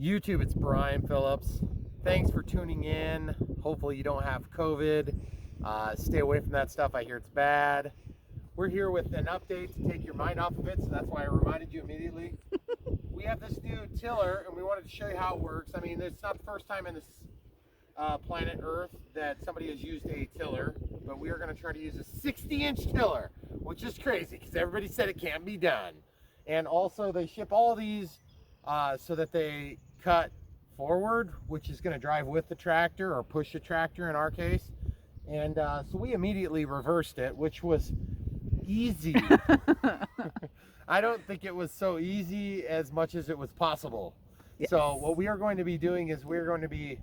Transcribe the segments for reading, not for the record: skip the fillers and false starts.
YouTube, it's Brian Phillips. Thanks for tuning in. Hopefully you don't have COVID. Stay away from that stuff. I hear it's bad. We're here with an update to take your mind off of it, so that's why I reminded you immediately. We have this new tiller, and we wanted to show you how it works. I mean, it's not the first time in this planet Earth that somebody has used a tiller, but we are going to try to use a 60-inch tiller, which is crazy because everybody said it can't be done. And also, they ship all these so that they cut forward, which is going to drive with the tractor or push the tractor in our case. And so we immediately reversed it, which was easy. I don't think it was so easy as much as it was possible. Yes. So what we are going to be doing is we're going to be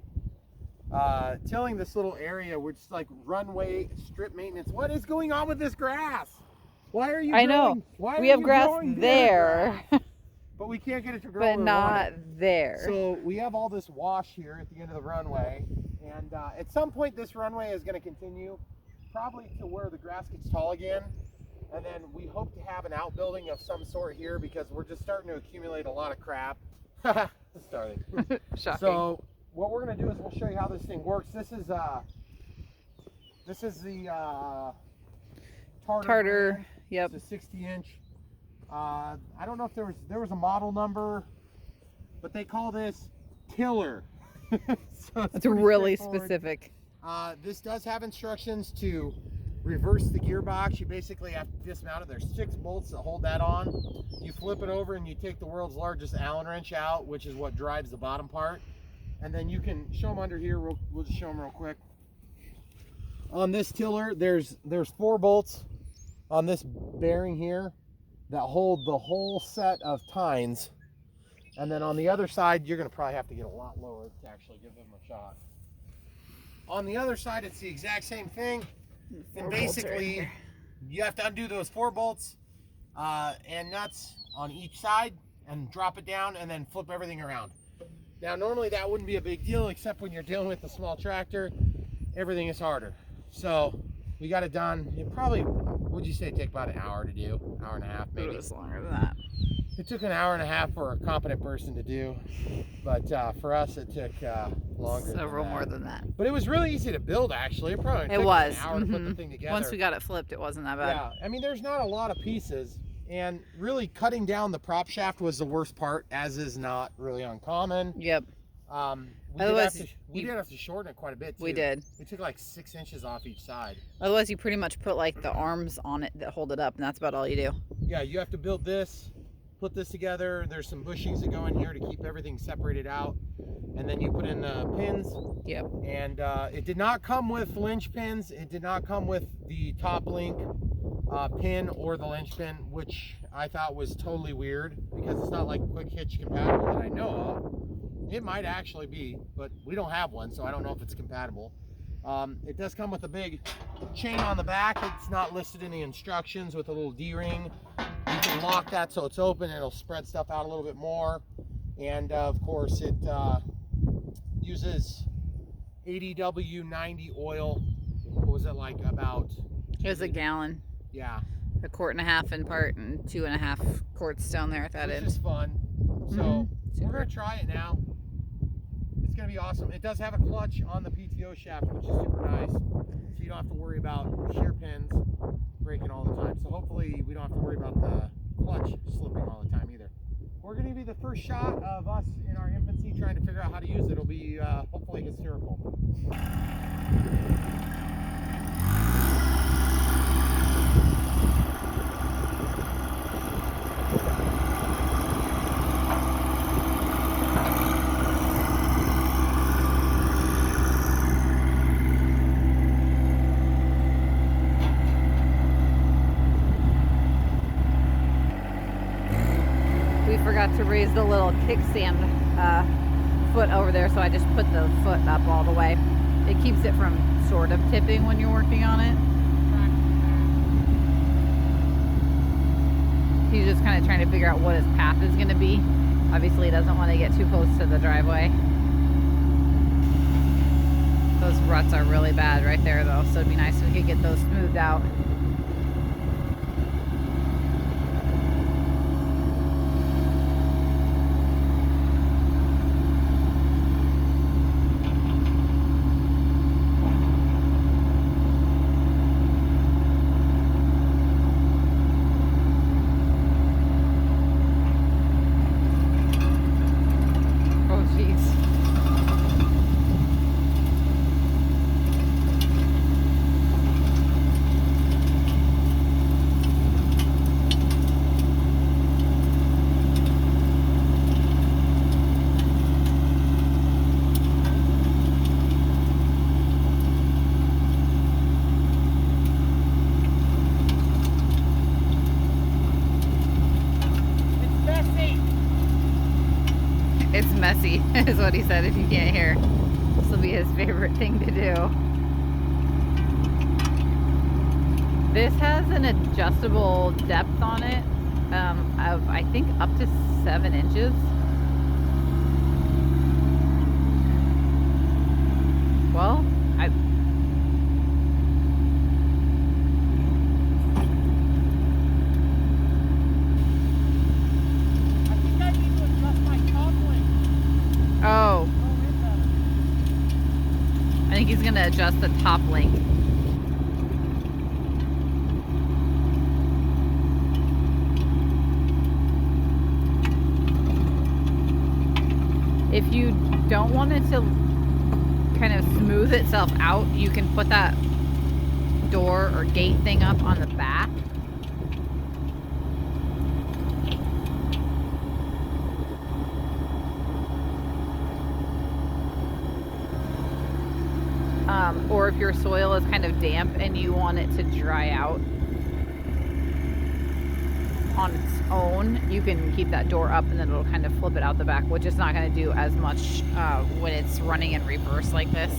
tilling this little area, which is like runway strip maintenance. What is going on with this grass? Why are you I know. We have grass there. But we can't get it to grow. But not there. So we have all this wash here at the end of the runway. And at some point this runway is going to continue probably to where the grass gets tall again. And then we hope to have an outbuilding of some sort here because we're just starting to accumulate a lot of crap. Starting. Shocking. So what we're going to do is we'll show you how this thing works. This is the Tarter. Yep. It's a 60-inch. I don't know if there was a model number, but they call this tiller. So it's really specific. This does have instructions to reverse the gearbox. You basically have to dismount it. There's 6 bolts that hold that on. You flip it over and you take the world's largest Allen wrench out, which is what drives the bottom part. And then you can show them under here. We'll just show them real quick. On this tiller, there's 4 bolts on this bearing here that hold the whole set of tines. And then on the other side, you're going to probably have to get a lot lower to actually give them a shot. On the other side, it's the exact same thing. And basically, you have to undo those 4 bolts and nuts on each side and drop it down and then flip everything around. Now, normally that wouldn't be a big deal, except when you're dealing with a small tractor, everything is harder. So we got it done. It probably, would you say, take about an hour to do? Hour and a half, maybe. It was longer than that. It took an hour and a half for a competent person to do, but for us it took longer. Several more than that. But it was really easy to build, actually. It probably took an hour to put the thing together. Once we got it flipped, it wasn't that bad. Yeah, I mean, there's not a lot of pieces, and really cutting down the prop shaft was the worst part, as is not really uncommon. Yep. We did have to shorten it quite a bit, too. We did. We took like 6 inches off each side. Otherwise, you pretty much put like the arms on it that hold it up, and that's about all you do. Yeah, you have to build this, put this together. There's some bushings that go in here to keep everything separated out, and then you put in the pins. Yep. And it did not come with linch pins. It did not come with the top link pin or the linch pin, which I thought was totally weird because it's not like quick hitch compatible that I know of. It might actually be, but we don't have one, so I don't know if it's compatible. It does come with a big chain on the back. It's not listed in the instructions with a little D-ring. You can lock that so it's open and it'll spread stuff out a little bit more. And of course it uses ADW 90 oil. What was it, like about? It was a gallon. Yeah. 1.5 quarts in part and 2.5 quarts down there at that end. It's just fun. So we're gonna try it now. It's gonna be awesome. It does have a clutch on the PTO shaft, which is super nice. So you don't have to worry about shear pins breaking all the time. So hopefully we don't have to worry about the clutch slipping all the time either. We're going to be the first shot of us in our infancy trying to figure out how to use it. It'll be hopefully hysterical. Forgot to raise the little kickstand foot over there, so I just put the foot up all the way. It keeps it from sort of tipping when you're working on it. He's just kind of trying to figure out what his path is going to be. Obviously he doesn't want to get too close to the driveway. Those ruts are really bad right there though, so it'd be nice if we could get those smoothed out. It's messy, is what he said, if you can't hear. This will be his favorite thing to do. This has an adjustable depth on it of, I think, up to 7 inches. Well, I think I need to adjust my top link. Oh. I think he's gonna adjust the top link. If you don't want it to kind of smooth itself out, you can put that door or gate thing up on the back. Or if your soil is kind of damp and you want it to dry out on its own, you can keep that door up and then it'll kind of flip it out the back, which is not going to do as much when it's running in reverse like this.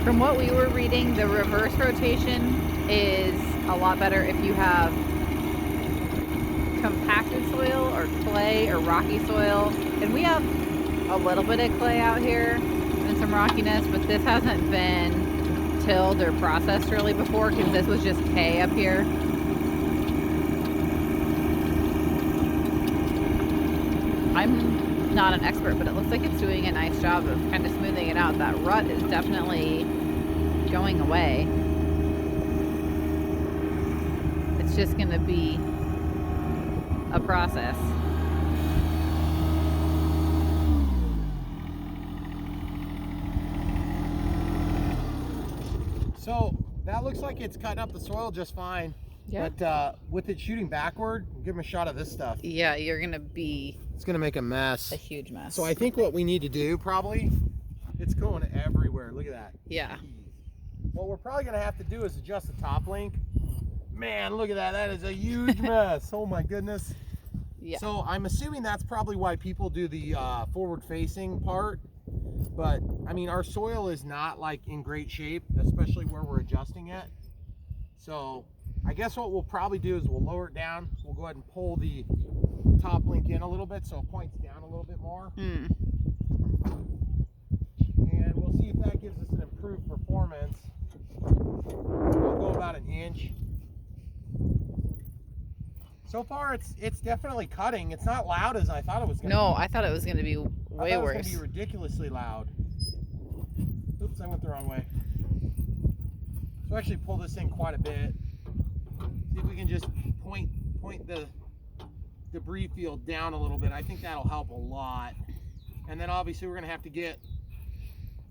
From what we were reading, the reverse rotation is a lot better if you have compacted soil or clay or rocky soil. And we have a little bit of clay out here and some rockiness, but this hasn't been tilled or processed really before because this was just hay up here. I'm not an expert, but it looks like it's doing a nice job of kind of smoothing it out. That rut is definitely going away. It's just going to be a process. So that looks like it's cutting up the soil just fine. Yeah. But with it shooting backward, give them a shot of this stuff. Yeah, you're going to be... It's going to make a mess. A huge mess. So I think what we need to do probably, it's going everywhere. Look at that. Yeah. What we're probably going to have to do is adjust the top link. Man, look at that. That is a huge mess. Oh my goodness. Yeah. So I'm assuming that's probably why people do the forward facing part. But I mean, our soil is not like in great shape, especially where we're adjusting it. So I guess what we'll probably do is we'll lower it down. We'll go ahead and pull the top link in a little bit so it points down a little bit more. And we'll see if that gives us an improved performance. We'll go about an inch. So far it's definitely cutting. It's not loud as I thought it was going to be. No, I thought it was going to be way worse. I thought it was going to be ridiculously loud. Oops, I went the wrong way. So actually pull this in quite a bit. See if we can just point the debris field down a little bit. I think that'll help a lot. And then obviously we're gonna have to get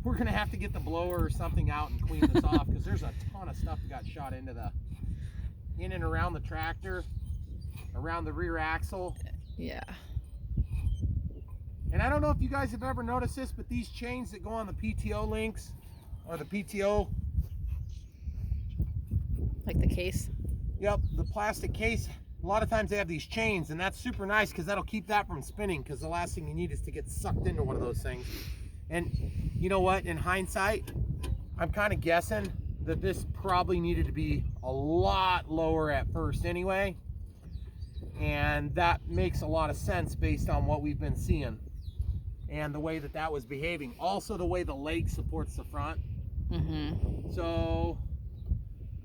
the blower or something out and clean this off because there's a ton of stuff that got shot in and around the tractor, around the rear axle. Yeah. And I don't know if you guys have ever noticed this, but these chains that go on the PTO links or the PTO, like the case. Yep, the plastic case. A lot of times they have these chains, and that's super nice because that'll keep that from spinning, because the last thing you need is to get sucked into one of those things. And you know what, in hindsight, I'm kind of guessing that this probably needed to be a lot lower at first anyway, and that makes a lot of sense based on what we've been seeing and the way that was behaving. Also the way the leg supports the front. So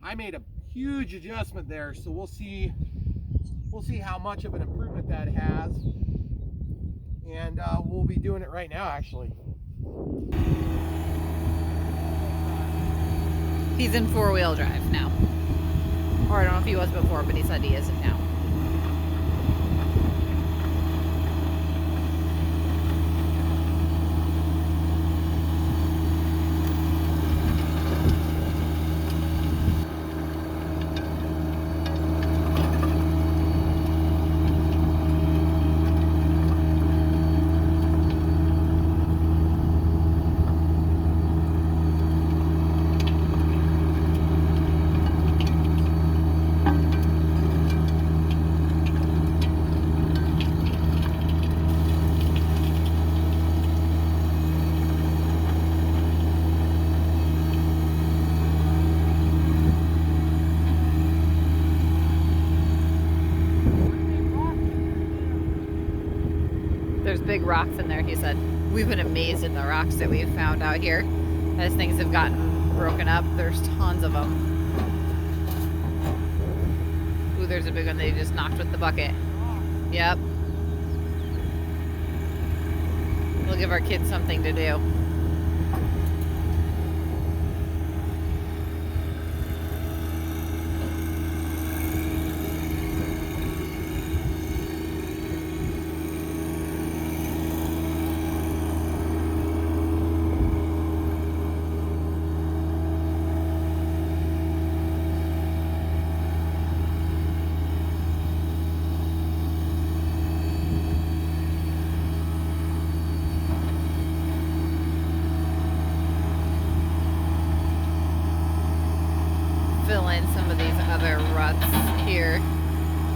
I made a huge adjustment there, so we'll see how much of an improvement that has, and we'll be doing it right now actually. He's in 4-wheel drive now, or I don't know if he was before, but he said he isn't now. there's big rocks in there, he said. We've been amazed at the rocks that we've found out here as things have gotten broken up. There's tons of them. Ooh, there's a big one they just knocked with the bucket. Yep. We'll give our kids something to do. Fill in some of these other ruts here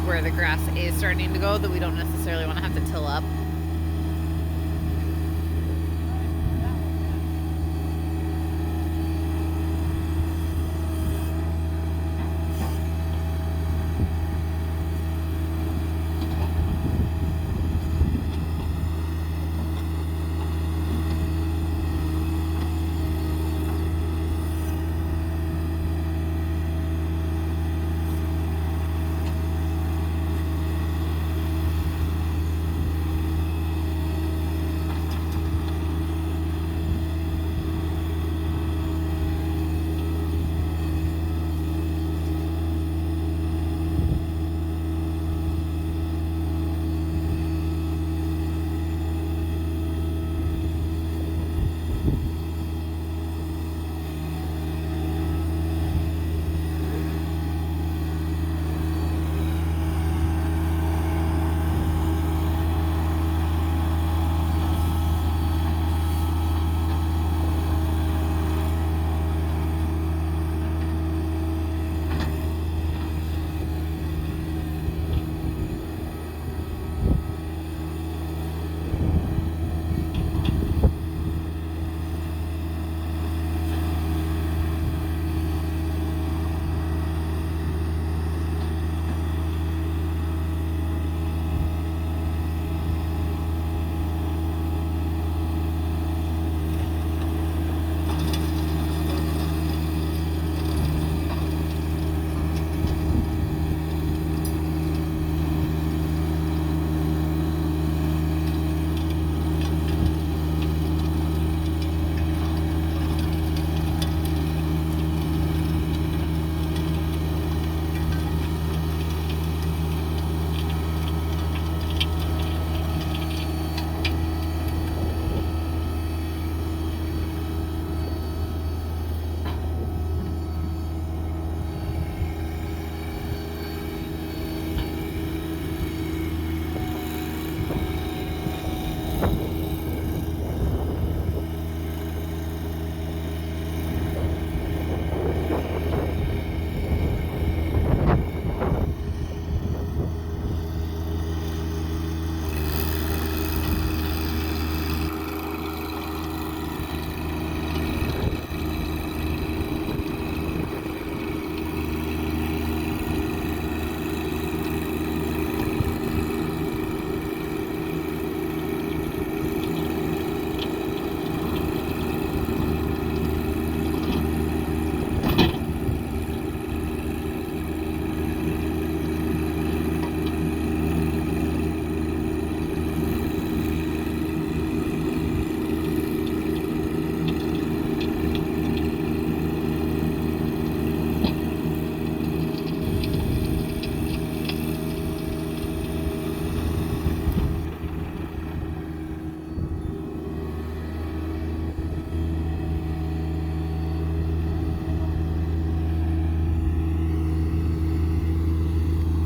where the grass is starting to go that we don't necessarily want to have to till up.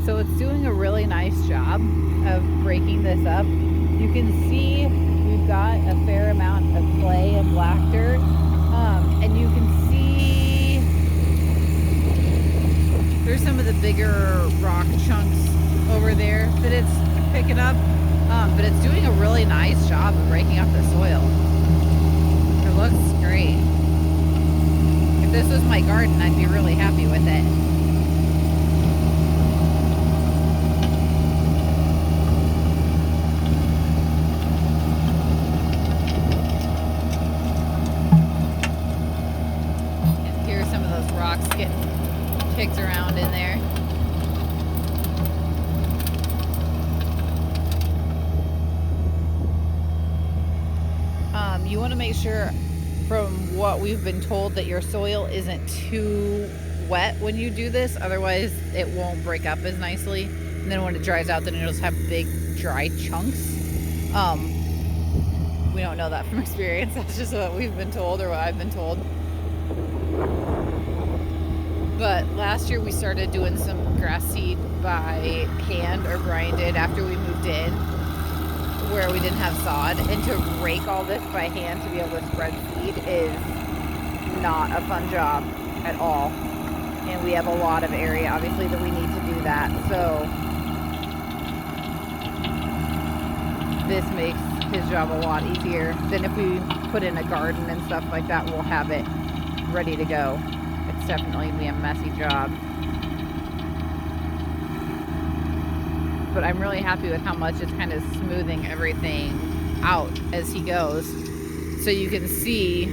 So it's doing a really nice job of breaking this up. You can see we've got a fair amount of clay and black dirt, and you can see there's some of the bigger rock chunks over there that it's picking up, but it's doing a really nice job of breaking up the soil. It looks great. If this was my garden, I'd be really happy with it. make sure, from what we've been told, that your soil isn't too wet when you do this. Otherwise, it won't break up as nicely. And then when it dries out, then it'll just have big dry chunks. We don't know that from experience. That's just what we've been told, or what I've been told. But last year we started doing some grass seed by hand, or Brian did after we moved in, where we didn't have sod. And to rake all this by hand to be able to spread seed is not a fun job at all. And we have a lot of area, obviously, that we need to do that. So this makes his job a lot easier than if we put in a garden and stuff like that. We'll have it ready to go. It's definitely gonna be a messy job. But I'm really happy with how much it's kind of smoothing everything out as he goes. So you can see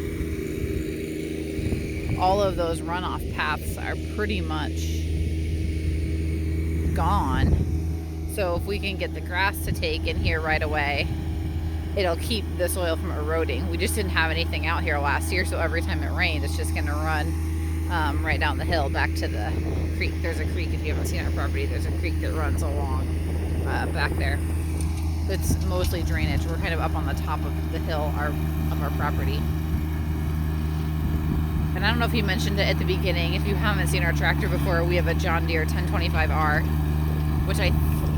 all of those runoff paths are pretty much gone. So if we can get the grass to take in here right away, it'll keep the soil from eroding. We just didn't have anything out here last year, so every time it rained, it's just gonna run right down the hill back to the creek. There's a creek, if you haven't seen our property, there's a creek that runs along back there. It's mostly drainage. We're kind of up on the top of the hill of our property. And I don't know if he mentioned it at the beginning. If you haven't seen our tractor before, we have a John Deere 1025R, which I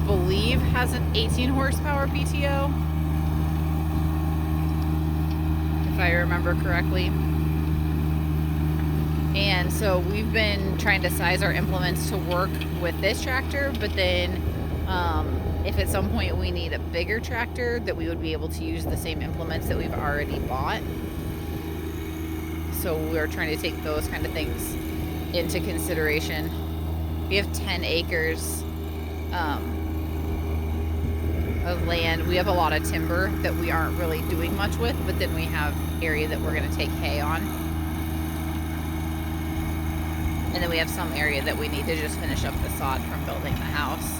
believe has an 18 horsepower PTO, if I remember correctly. And so we've been trying to size our implements to work with this tractor, but then if at some point we need a bigger tractor, that we would be able to use the same implements that we've already bought. So we're trying to take those kind of things into consideration. We have 10 acres of land. We have a lot of timber that we aren't really doing much with, but then we have area that we're going to take hay on. And then we have some area that we need to just finish up the sod from building the house.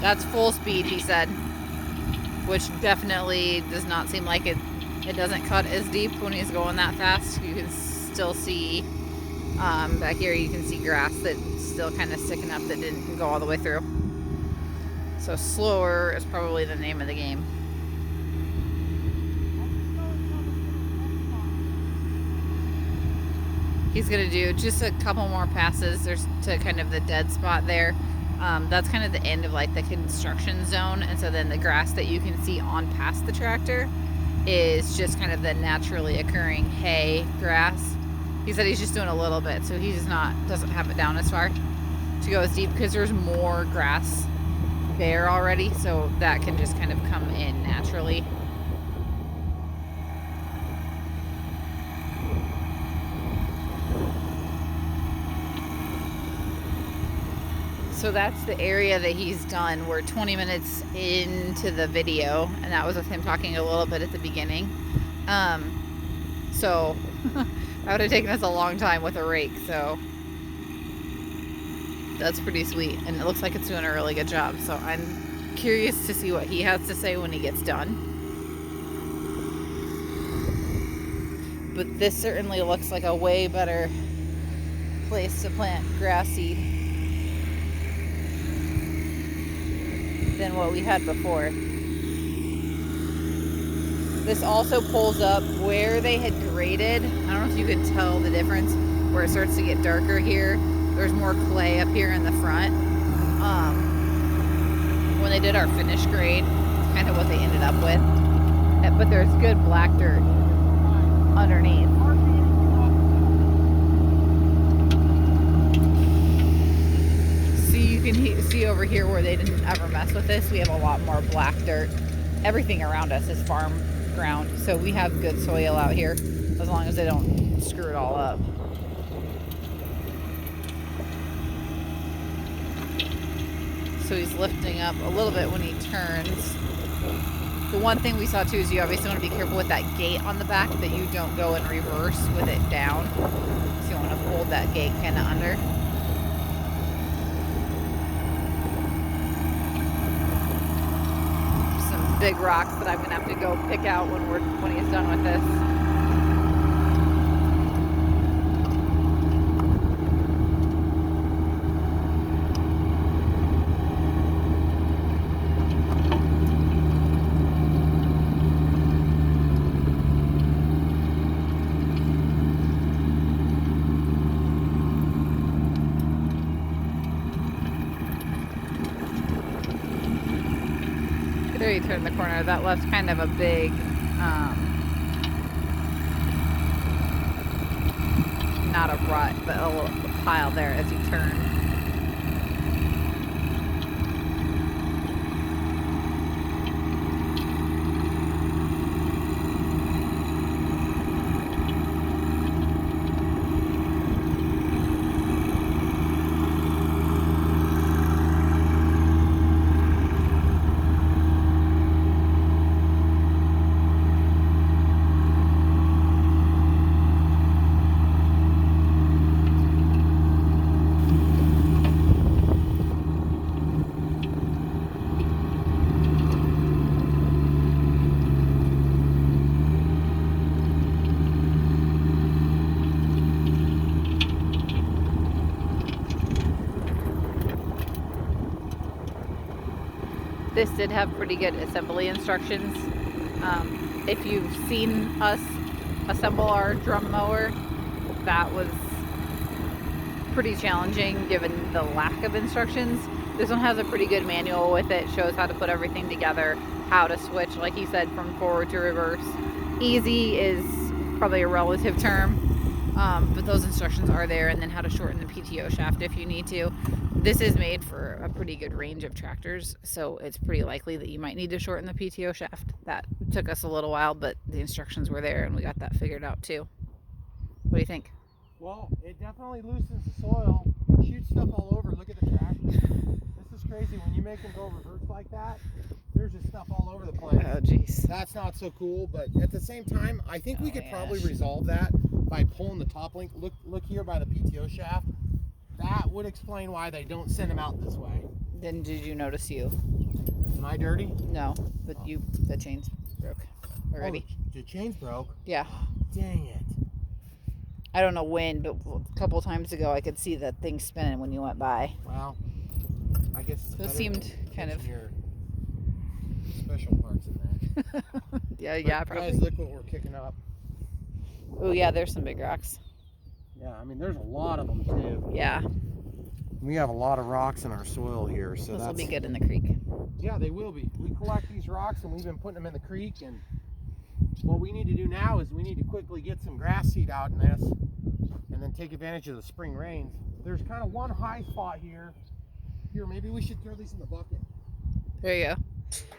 That's full speed, he said, which definitely does not seem like it. It doesn't cut as deep when he's going that fast. You can still see back here, you can see grass that's still kind of sticking up that didn't go all the way through. So slower is probably the name of the game. He's gonna do just a couple more passes. There's to kind of the dead spot there. That's kind of the end of like the construction zone, and so then the grass that you can see on past the tractor is just kind of the naturally occurring hay grass. He said he's just doing a little bit, so he's doesn't have it down as far to go as deep, because there's more grass there already, so that can just kind of come in naturally. So that's the area that he's done. We're 20 minutes into the video, and that was with him talking a little bit at the beginning. So that would have taken us a long time with a rake, so that's pretty sweet. And it looks like it's doing a really good job. So I'm curious to see what he has to say when he gets done. But this certainly looks like a way better place to plant grass seed than what we had before. This also pulls up where they had graded. I don't know if you could tell the difference where it starts to get darker here. There's more clay up here in the front. When they did our finish grade, kind of what they ended up with. But there's good black dirt underneath. You can see over here where they didn't ever mess with this. We have a lot more black dirt. Everything around us is farm ground, so we have good soil out here as long as they don't screw it all up. So he's lifting up a little bit when he turns. The one thing we saw too is you obviously want to be careful with that gate on the back, that you don't go in reverse with it down. So you want to hold that gate kind of under. big rocks that I'm gonna have to go pick out when he's done with this. There you turn the corner. That left's kind of a big, not a rut, but a little pile there as you turn. This did have pretty good assembly instructions. If you've seen us assemble our drum mower, that was pretty challenging given the lack of instructions. This one has a pretty good manual with it, shows how to put everything together, how to switch, like he said, from forward to reverse. Easy is probably a relative term, but those instructions are there, and then how to shorten the PTO shaft if you need to. This is made for a pretty good range of tractors, so it's pretty likely that you might need to shorten the PTO shaft. That took us a little while, but the instructions were there and we got that figured out too. What do you think? Well, it definitely loosens the soil. It shoots stuff all over. Look at the tractor. This is crazy. When you make them go reverse like that, there's just stuff all over the place. Oh, geez. That's not so cool, but at the same time, I think we could probably resolve that by pulling the top link. Look here by the PTO shaft. That would explain why they don't send them out this way. Then did you notice you? Am I dirty? No, but the chains broke already. Oh, the chains broke? Yeah. Dang it. I don't know when, but a couple times ago I could see that thing spinning when you went by. Well, I guess it seemed kind of your special parts in that. yeah, probably. Guys, look what we're kicking up. Oh yeah, there's some big rocks. Yeah, I mean, there's a lot of them too. Yeah. We have a lot of rocks in our soil here, so this will be good in the creek. Yeah, they will be. We collect these rocks and we've been putting them in the creek, and what we need to do now is we need to quickly get some grass seed out in this and then take advantage of the spring rains. There's kind of one high spot here. Here, maybe we should throw these in the bucket. There you go.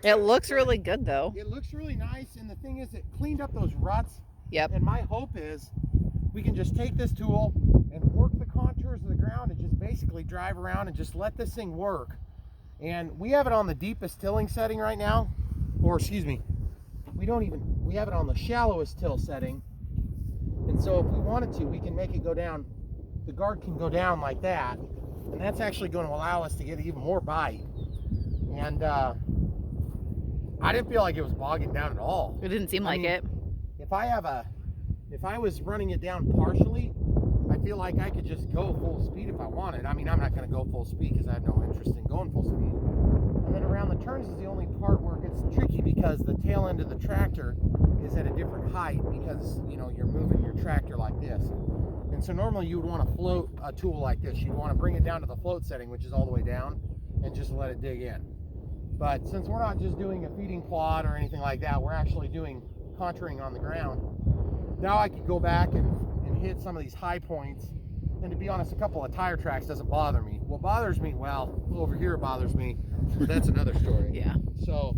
It looks really good though. It looks really nice, and the thing is, it cleaned up those ruts. Yep. And my hope is we can just take this tool and work the contours of the ground and just basically drive around and just let this thing work. And we have it on the deepest tilling setting right now, or excuse me, we have it on the shallowest till setting. And so if we wanted to, we can make it go down, the guard can go down like that, and that's actually going to allow us to get even more bite. And I didn't feel like it was bogging down at all. It didn't seem like it. If I was running it down partially, I feel like I could just go full speed if I wanted. I mean, I'm not going to go full speed because I have no interest in going full speed. And then around the turns is the only part where it gets tricky, because the tail end of the tractor is at a different height, because, you know, you're moving your tractor like this. And so normally you would want to float a tool like this. You'd want to bring it down to the float setting, which is all the way down, and just let it dig in. But since we're not just doing a feeding plot or anything like that, we're actually doing contouring on the ground. Now I could go back and hit some of these high points, and to be honest, a couple of tire tracks doesn't bother me. What bothers me, well, over here it bothers me, but that's another story. Yeah. So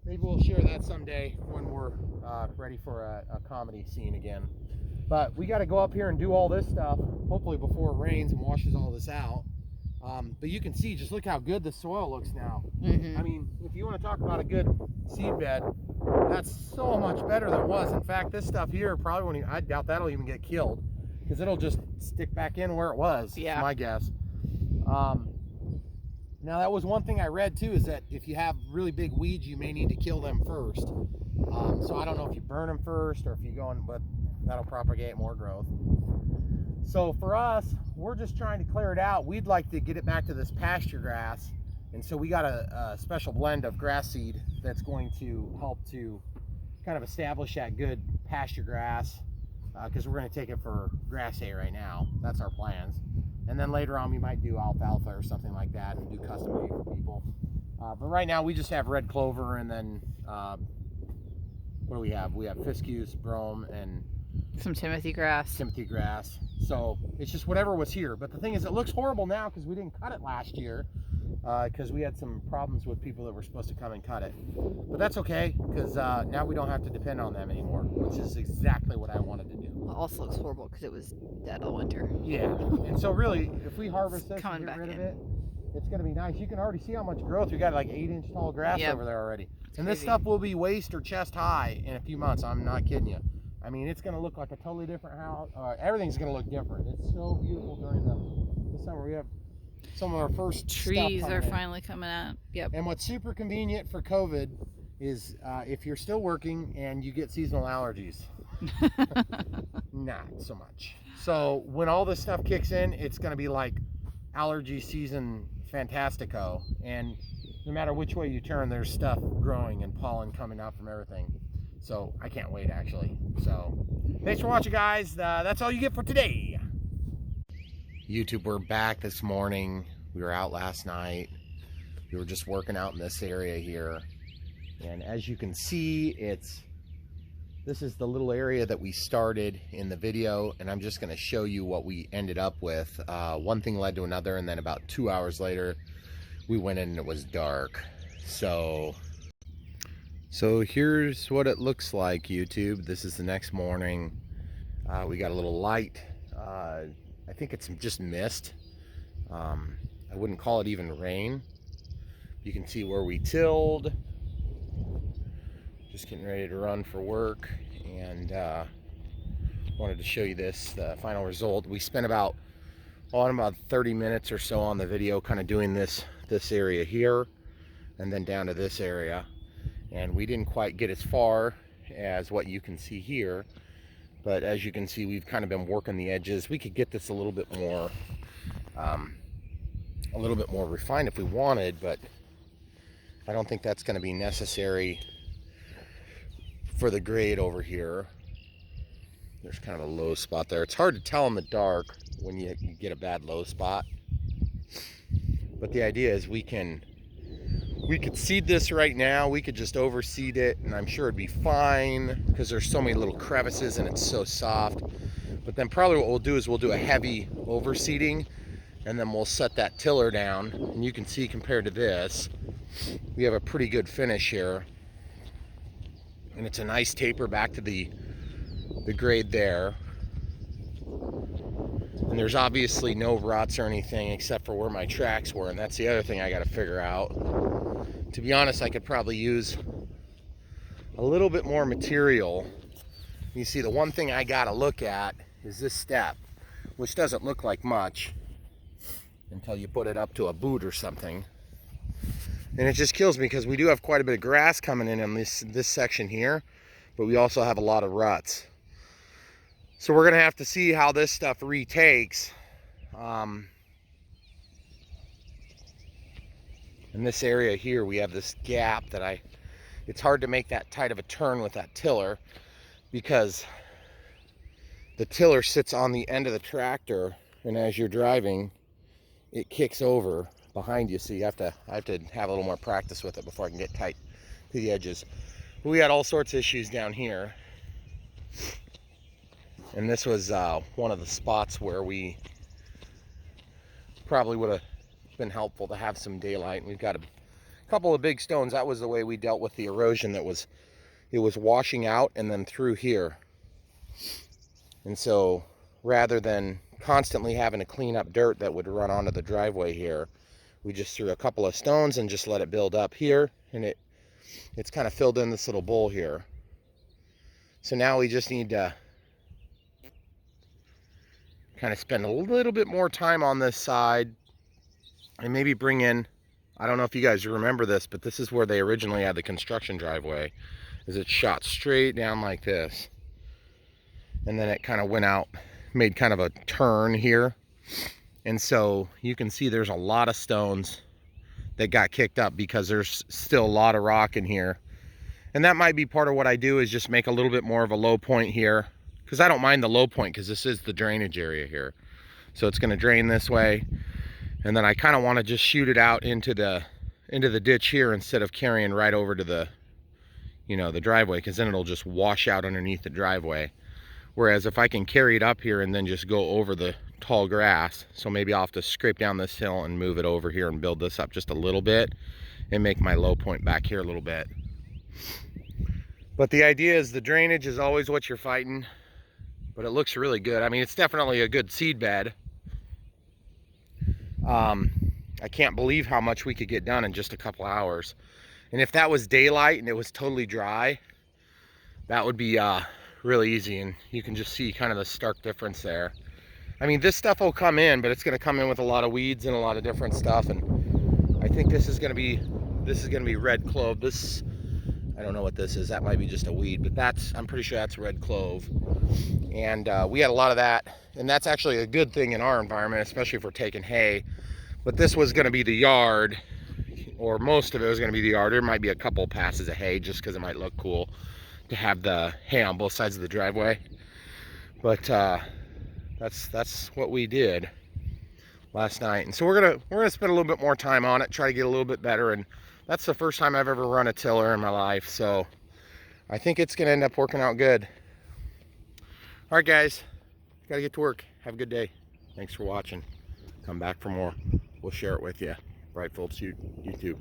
maybe we'll share that someday when we're ready for a comedy scene again. But we got to go up here and do all this stuff, hopefully before it rains and washes all this out. But you can see, just look how good the soil looks now. Mm-hmm. I mean, if you want to talk about a good seed bed, that's so much better than it was. In fact, this stuff here probably I doubt that'll even get killed, because it'll just stick back in where it was. Yeah. Is my guess. Now that was one thing I read too, is that if you have really big weeds, you may need to kill them first. So I don't know if you burn them first or if you go in, but that'll propagate more growth. So for us, we're just trying to clear it out. We'd like to get it back to this pasture grass. And so we got a special blend of grass seed that's going to help to kind of establish that good pasture grass, because we're going to take it for grass hay right now. That's our plans. And then later on we might do alfalfa or something like that and do custom hay for people. But right now we just have red clover, and then what do we have? We have fiscus, brome, and some Timothy grass. So it's just whatever was here. But the thing is, it looks horrible now because we didn't cut it last year, because we had some problems with people that were supposed to come and cut it. But that's okay, because now we don't have to depend on them anymore, which is exactly what I wanted to do. Well, it also looks horrible because it was dead all winter. Yeah, and so really, if we harvest this and get back rid in. of it, it's going to be nice. You can already see how much growth. We got like 8-inch tall grass over there already. And this stuff will be waist or chest high in a few months. I'm not kidding you. I mean, it's going to look like a totally different house. Everything's going to look different. It's so beautiful during the summer. We have some of our first trees are finally coming out. Yep. And what's super convenient for COVID is if you're still working and you get seasonal allergies. Not so much. So when all this stuff kicks in, it's going to be like allergy season fantastico, and no matter which way you turn, there's stuff growing and pollen coming out from everything. So I can't wait, actually. So thanks for watching, guys. That's all you get for today. YouTube, we're back this morning. We were out last night. We were just working out in this area here, and as you can see, this is the little area that we started in the video, and I'm just going to show you what we ended up with. One thing led to another, and then about 2 hours later we went in and it was dark. So here's what it looks like, YouTube. This is the next morning. We got a little light. I think it's just mist. I wouldn't call it even rain. You can see where we tilled. Just getting ready to run for work, and wanted to show you this, the final result. We spent about 30 minutes or so on the video kind of doing this area here and then down to this area, and we didn't quite get as far as what you can see here, but as you can see, we've kind of been working the edges. We could get this a little bit more refined if we wanted, but I don't think that's going to be necessary for the grade over here. There's kind of a low spot there. It's hard to tell in the dark when you get a bad low spot, but the idea is we could seed this right now. We could just overseed it, and I'm sure it'd be fine because there's so many little crevices and it's so soft. But then probably what we'll do is we'll do a heavy overseeding, and then we'll set that tiller down, and you can see compared to this, we have a pretty good finish here. And it's a nice taper back to the grade there. And there's obviously no ruts or anything except for where my tracks were, and that's the other thing I got to figure out. To be honest, I could probably use a little bit more material. You see, the one thing I got to look at is this step, which doesn't look like much until you put it up to a boot or something. And it just kills me because we do have quite a bit of grass coming in this section here, but we also have a lot of ruts. So we're gonna have to see how this stuff retakes. In this area here, we have this gap that it's hard to make that tight of a turn with that tiller because the tiller sits on the end of the tractor, and as you're driving, it kicks over behind you, so I have to have a little more practice with it before I can get tight to the edges. But we had all sorts of issues down here, and this was one of the spots where we probably would have been helpful to have some daylight. And we've got a couple of big stones. That was the way we dealt with the erosion. It was washing out and then through here, and so rather than constantly having to clean up dirt that would run onto the driveway here, we just threw a couple of stones and just let it build up here, and it's kind of filled in this little bowl here. So now we just need to kind of spend a little bit more time on this side and maybe bring in I don't know if you guys remember this, but this is where they originally had the construction driveway. Is it shot straight down like this, and then it kind of went out, made kind of a turn here, and so you can see there's a lot of stones that got kicked up because there's still a lot of rock in here. And that might be part of what I do, is just make a little bit more of a low point here, because I don't mind the low point because this is the drainage area here. So it's going to drain this way, and then I kind of want to just shoot it out into the ditch here instead of carrying right over to the, you know, the driveway, because then it'll just wash out underneath the driveway. Whereas if I can carry it up here and then just go over the tall grass, so maybe I'll have to scrape down this hill and move it over here and build this up just a little bit and make my low point back here a little bit. But the idea is the drainage is always what you're fighting, but it looks really good. I mean, it's definitely a good seed bed. I can't believe how much we could get done in just a couple hours. And if that was daylight and it was totally dry, that would be really easy, and you can just see kind of the stark difference there. I mean, this stuff will come in, but it's going to come in with a lot of weeds and a lot of different stuff. And I think this is going to be red clove. This, I don't know what this is. That might be just a weed, but I'm pretty sure that's red clove. And we had a lot of that, and that's actually a good thing in our environment, especially if we're taking hay. But this was going to be the yard, or most of it was going to be the yard. There might be a couple passes of hay just because it might look cool to have the hay on both sides of the driveway. But that's what we did last night. And so we're gonna spend a little bit more time on it, try to get a little bit better. And that's the first time I've ever run a tiller in my life, so I think it's gonna end up working out good. All right, guys, gotta get to work. Have a good day. Thanks for watching. Come back for more. We'll share it with you. Bright Phillips YouTube.